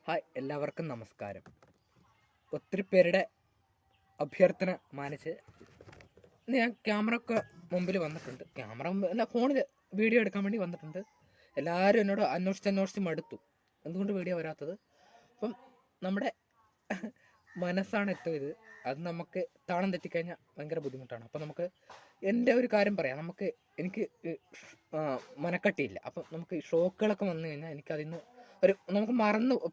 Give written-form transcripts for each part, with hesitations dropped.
Hi, എല്ലാവർക്കും നമസ്കാരം. ഒത്തിരി പേരുടെ അഭ്യർത്ഥന മാനിച്ച് ഞാൻ ക്യാമറയ്ക്ക് മുമ്പിൽ വന്നിട്ടുണ്ട്. ഫോണിൽ വീഡിയോ എടുക്കാൻ വേണ്ടി വന്നിട്ടുണ്ട്. എല്ലാവരും എന്നോട് അന്വേഷിച്ച് മടുത്തു, എന്തുകൊണ്ട് വീഡിയോ വരാത്തത്. അപ്പം നമ്മുടെ മനസ്സാണ് ഏറ്റവും ഇത്. അത് നമുക്ക് താളം തെറ്റിക്കഴിഞ്ഞാൽ ഭയങ്കര ബുദ്ധിമുട്ടാണ്. അപ്പം നമുക്ക് എൻ്റെ ഒരു കാര്യം പറയാം. എനിക്ക് മനക്കട്ടിയില്ല. അപ്പം നമുക്ക് ഷോക്കുകളൊക്കെ വന്നു കഴിഞ്ഞാൽ എനിക്കതിന്ന് നമുക്ക്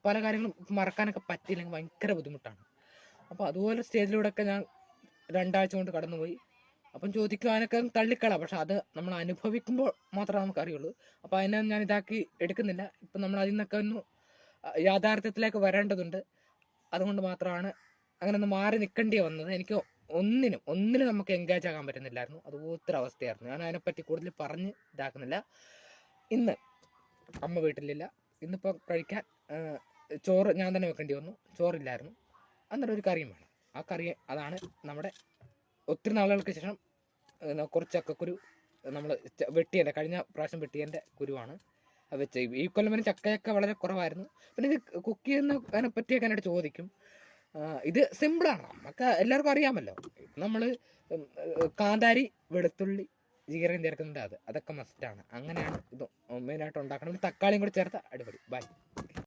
പല കാര്യങ്ങളും മറക്കാനൊക്കെ പറ്റിയില്ലെങ്കിൽ ഭയങ്കര ബുദ്ധിമുട്ടാണ്. അപ്പോൾ അതുപോലെ സ്റ്റേജിലൂടെയൊക്കെ ഞാൻ 2 ആഴ്ച കൊണ്ട് കടന്നുപോയി. അപ്പം ചോദിക്കുവാനൊക്കെ തള്ളിക്കളാം, പക്ഷെ അത് നമ്മൾ അനുഭവിക്കുമ്പോൾ മാത്രമേ നമുക്കറിയുള്ളൂ. അപ്പോൾ അതിനെ ഞാൻ ഇതാക്കി എടുക്കുന്നില്ല. ഇപ്പം നമ്മൾ അതിൽ നിന്നൊക്കെ ഒന്ന് യാഥാർത്ഥ്യത്തിലേക്ക് വരേണ്ടതുണ്ട്. അതുകൊണ്ട് മാത്രമാണ് അങ്ങനെ ഒന്ന് മാറി നിൽക്കേണ്ടി വന്നത്. എനിക്ക് ഒന്നിനും നമുക്ക് എൻഗേജ് ആകാൻ പറ്റുന്നില്ലായിരുന്നു. അതുപോലത്തെ അവസ്ഥയായിരുന്നു. ഞാൻ അതിനെപ്പറ്റി കൂടുതൽ പറഞ്ഞ് ഇതാക്കുന്നില്ല. ഇന്ന് അമ്മ വീട്ടിലില്ല. ഇന്നിപ്പോൾ കഴിക്കാൻ ചോറ് ഞാൻ തന്നെ വെക്കേണ്ടി വന്നു. ചോറില്ലായിരുന്നു. അന്നേരം ഒരു കറിയും വേണം. ആ കറി അതാണ് നമ്മുടെ ഒത്തിരി നാളുകൾക്ക് ശേഷം കുറച്ച് ചക്കക്കുരു നമ്മൾ വെട്ടിയതിൻ്റെ കഴിഞ്ഞ പ്രാവശ്യം വെട്ടിയതിൻ്റെ കുരുവാണ് വെച്ച്. ഈ കൊല്ലം വരെ ചക്കയൊക്കെ വളരെ കുറവായിരുന്നു. പിന്നെ ഇത് കുക്ക് ചെയ്യുന്നതിനെ പറ്റിയൊക്കെ എന്നോട് ചോദിക്കും. ഇത് സിമ്പിളാണ്, നമുക്ക് എല്ലാവർക്കും അറിയാമല്ലോ. നമ്മൾ കാന്താരി, വെളുത്തുള്ളി, ജീരകം ചേർക്കുന്നുണ്ട്. അതൊക്കെ മസ്റ്റാണ്. അങ്ങനെയാണ് ഇത് മെയിനായിട്ട് ഉണ്ടാക്കണം. തക്കാളിയും കൂടി ചേർത്ത് അടിപൊളി. ബൈ.